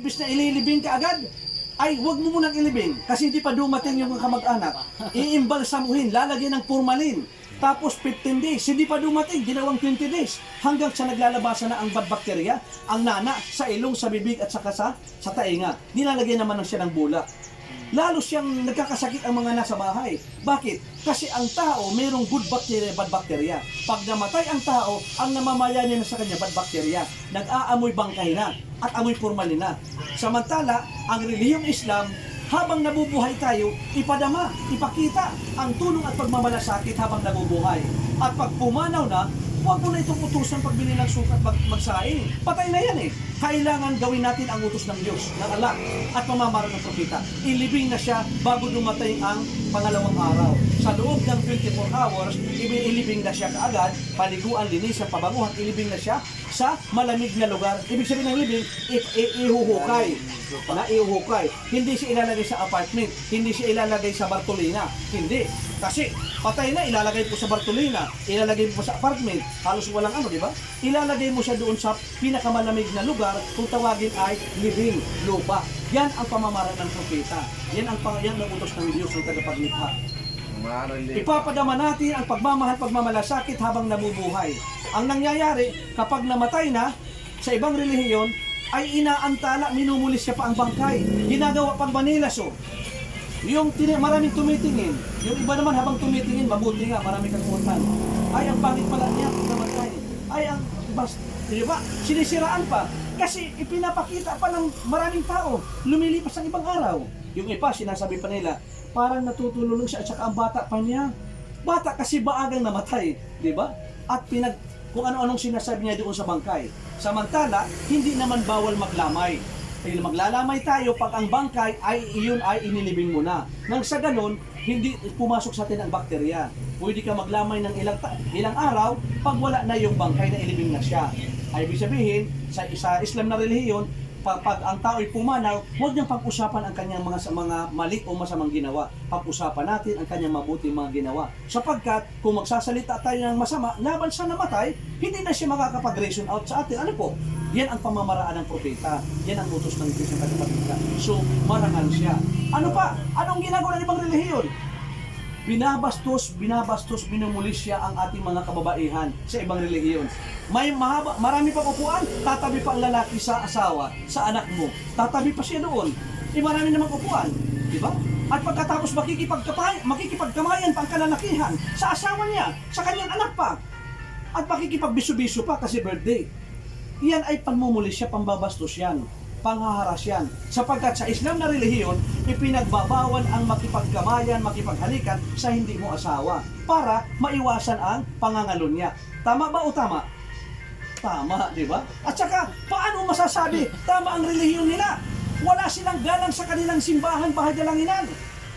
imbis na ililibing ka agad, ay huwag mo munang ilibing kasi hindi pa dumating yung kamag-anak. Iimbalsamuhin, lalagyan ng formalin. Tapos 15 days, hindi pa dumating, ginawang 20 days. Hanggang sa naglalabasan na ang bad bacteria, ang nana sa ilong, sa bibig at saka sa tainga. Nilalagyan naman siya ng bulak. Lalo siyang nagkakasakit ang mga nasa bahay. Bakit? Kasi ang tao mayroong good bacteria, bad bacteria. Pag namatay ang tao, ang namamaya niya na sa kanya bad bacteria. Nag-aamoy bangkay na at amoy formalin na. Samantala, ang relihiyong Islam, habang nabubuhay tayo, ipadama, ipakita ang tulong at pagmamalasakit habang nabubuhay. At pag pumanaw na, huwag mo na itong utusan pagbili ng sukat magsaing. Patay na yan eh. Kailangan gawin natin ang utos ng Diyos, ng Allah, at pamamara ng propeta. Ilibing na siya bago dumating ang pangalawang araw. Sa loob ng 24 hours, ilibing na siya kaagad, paliguan, linisan, pabanguhan, ilibing na siya sa malamig na lugar. Ibig sabihin ng libing, ihuhukay. Ihuhukay. Hindi siya ilalagay sa apartment, hindi siya ilalagay sa Bartolina. Hindi. Kasi patay na, ilalagay po sa Bartolina, ilalagay po sa apartment, halos walang di ba? Ilalagay mo siya doon sa pinakamalamig na lugar, kung tawagin ay living, lupa. Yan ang pamamara ng propeta. Yan ang utos ng Diyos ng tagapaglikha. Ipapadama natin ang pagmamahal, pagmamalasakit habang nabubuhay. Ang nangyayari, kapag namatay na, sa ibang relihiyon, ay inaantala, minumulis siya pa ang bangkay. Ginagawa pang manilaso. Yung maraming tumitingin, yung iba naman habang tumitingin, mabuti nga, marami kang utang. Ay, ang pangit pala niya, namatay. Ay, ang di ba? Sinisiraan pa. Kasi ipinapakita pa ng maraming tao, lumilipas ang ibang araw. Yung iba, sinasabi pa nila, parang natutulong siya at saka ang bata pa niya. Bata kasi baagang namatay, di ba? At kung ano-anong sinasabi niya doon sa bangkay. Samantala, hindi naman bawal maglamay. Dahil maglalamay tayo pag ang bangkay iyon ay inilibing mo na. Nang sa ganun, hindi pumasok sa atin ang bakterya. Pwede ka maglamay ng ilang araw pag wala na yung bangkay na ilibing na siya. Ay ibig sabihin, sa Islam na relihiyon, pag ang tao'y pumanaw, huwag niyang pag-usapan ang kanyang mga mali o masamang ginawa. Pag-usapan natin ang kanyang mabuting mga ginawa. Sapagkat kung magsasalita tayo ng masama, laban sa namatay, hindi na siya makakapag-reason out sa atin. Ano po? Yan ang pamamaraan ng propeta. Yan ang utos ng Diyos ng tagapaglikha. So, marangal siya. Ano pa? Anong ginagawa ng ibang relihiyon? Binabastos, minumulis siya ang ating mga kababaihan sa ibang relihiyon. Marami pang upuan, tatabi pa ang lalaki sa asawa, sa anak mo. Tatabi pa siya doon. Marami namang upuan, di ba? At pagkatapos makikipagkamayan pa ang kalalakihan sa asawa niya, sa kanyang anak pa. At makikipagbiso-biso pa kasi birthday. Iyan ay panmumulis siya, pambabastos yan, panghaharas yan. Sapagkat sa Islam na relihiyon, ipinagbabawal ang makipagkamayan, makipaghalikan sa hindi mo asawa para maiwasan ang pangangalon niya. Tama ba o tama? Tama, di ba? At saka, paano masasabi tama ang relihiyon nila? Wala silang galang sa kanilang simbahan, bahay dalanginan.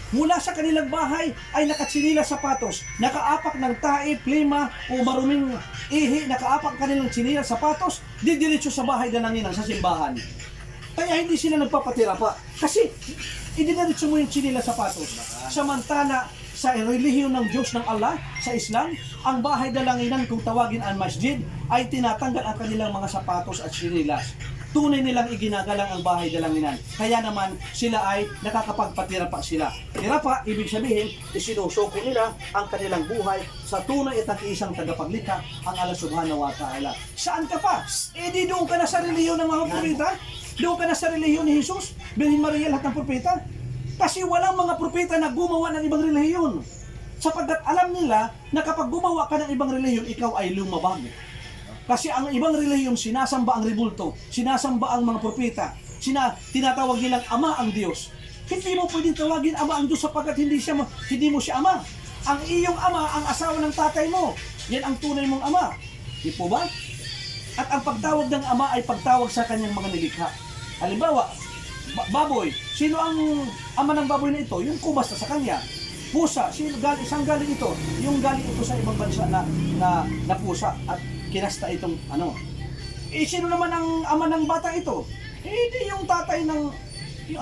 Mula sa kanilang bahay ay nakatsinila sapatos, nakaapak ng tae, plima o maruming ihi, nakaapak kanilang sinila sapatos, didiretso sa bahay dalanginan sa simbahan. Kaya hindi sila nagpapatira pa. Kasi ididiretso mo yung sinila sapatos. Samantala, sa relihiyon ng Diyos ng Allah, sa Islam, ang bahay dalanginan kung tawagin ang masjid, ay tinatanggal ang kanilang mga sapatos at sinilas. Tunay nilang iginagalang ang bahay dalanginan. Kaya naman sila ay nakakapagpatira pa sila. Tira pa, ibig sabihin, isinusuko nila ang kanilang buhay sa tunay at ang isang tagapaglikha, ang Allah subhanahu wa ta'ala. Saan ka pa? Di doon ka na sa relihiyon ng mga propeta? Doon ka na sa relihiyon ni Jesus? Birhen Maria, lahat ng propeta? Kasi walang mga propeta na gumawa ng ibang relihiyon. Sapagkat alam nila na kapag gumawa ka ng ibang relihiyon, ikaw ay lumabag. Kasi ang ibang relihiyon, sinasamba ang rebulto, sinasamba ang mga propeta, tinatawag nilang Ama ang Diyos. Hindi mo pwedeng tawagin Ama ang Diyos sapagkat hindi mo siya Ama. Ang iyong Ama, ang asawa ng tatay mo, yan ang tunay mong Ama. Di po ba? At ang pagtawag ng Ama ay pagtawag sa kanyang mga nilikha. Halimbawa, baboy. Sino ang ama ng baboy na ito? Yung kubas na sa kanya. Pusa. Isang galing ito. Yung galing ito sa ibang bansa na pusa. At kinasta itong sino naman ang ama ng bata ito? Hindi yung tatay yung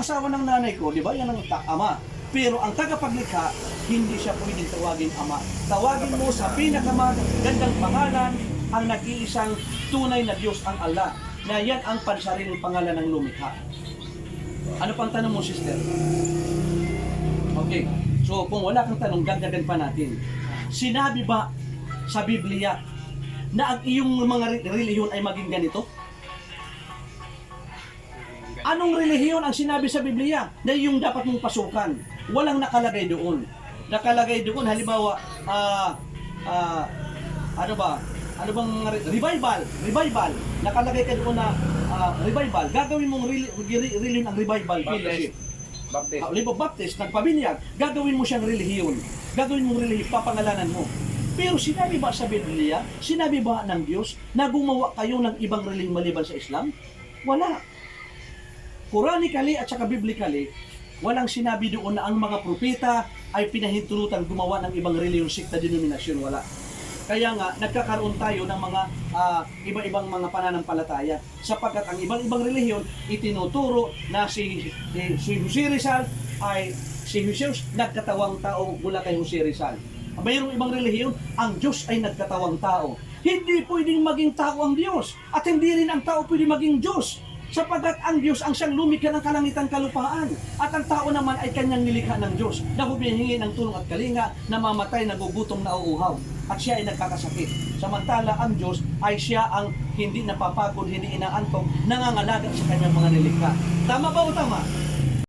asawa ng nanay ko, di ba? Yan ang ama. Pero ang tagapaglikha, hindi siya pwedeng tawagin ama. Tawagin mo sa pinakamagandang pangalan ang nag-iisang tunay na Diyos ang Allah, na yan ang pansariling pangalan ng lumikha. Ano pang tanong mo, sister? Okay. So, kung wala kang tanong, dagdagan pa natin. Sinabi ba sa Biblia na ang iyong mga relihiyon ay maging ganito? Anong relihiyon ang sinabi sa Biblia na yung dapat mong pasukan? Walang nakalagay doon. Nakalagay doon, halimbawa, ano ba? Ano bang revival? Nakalagay ka doon na revival. Gagawin mong relihiyon ang revival fellowship. Baptist, nagpabinyag, gagawin mo siyang relihiyon. Gagawin mong relihiyon, papangalanan mo. Pero sinabi ba sa Biblia, sinabi ba ng Diyos na gumawa kayo ng ibang relihiyon maliban sa Islam? Wala. Quranically at saka biblically, walang sinabi doon na ang mga propeta ay pinahintulutan gumawa ng ibang relihiyon, sikta, denominasyon. Wala. Kaya nga, nagkakaroon tayo ng mga iba-ibang mga pananampalataya. Sapagkat ang ibang-ibang relihiyon, itinuturo na si Jose Rizal ay si Jesus nagkatawang tao mula kay Jose Rizal. Mayroong ibang relihiyon, ang Diyos ay nagkatawang tao. Hindi pwedeng maging tao ang Diyos. At hindi rin ang tao pwedeng maging Diyos. Sapagkat ang Diyos ang siyang lumikha ng kalangitan kalupaan. At ang tao naman ay kanyang nilikha ng Diyos na humihingi ng tulong at kalinga, namamatay, nagugutom, nauuhaw. At siya ay nagkakasakit. Samantala ang Diyos ay siya ang hindi napapagod, hindi inaantok, nangangalaga sa kanyang mga nilikha. Tama ba o tama?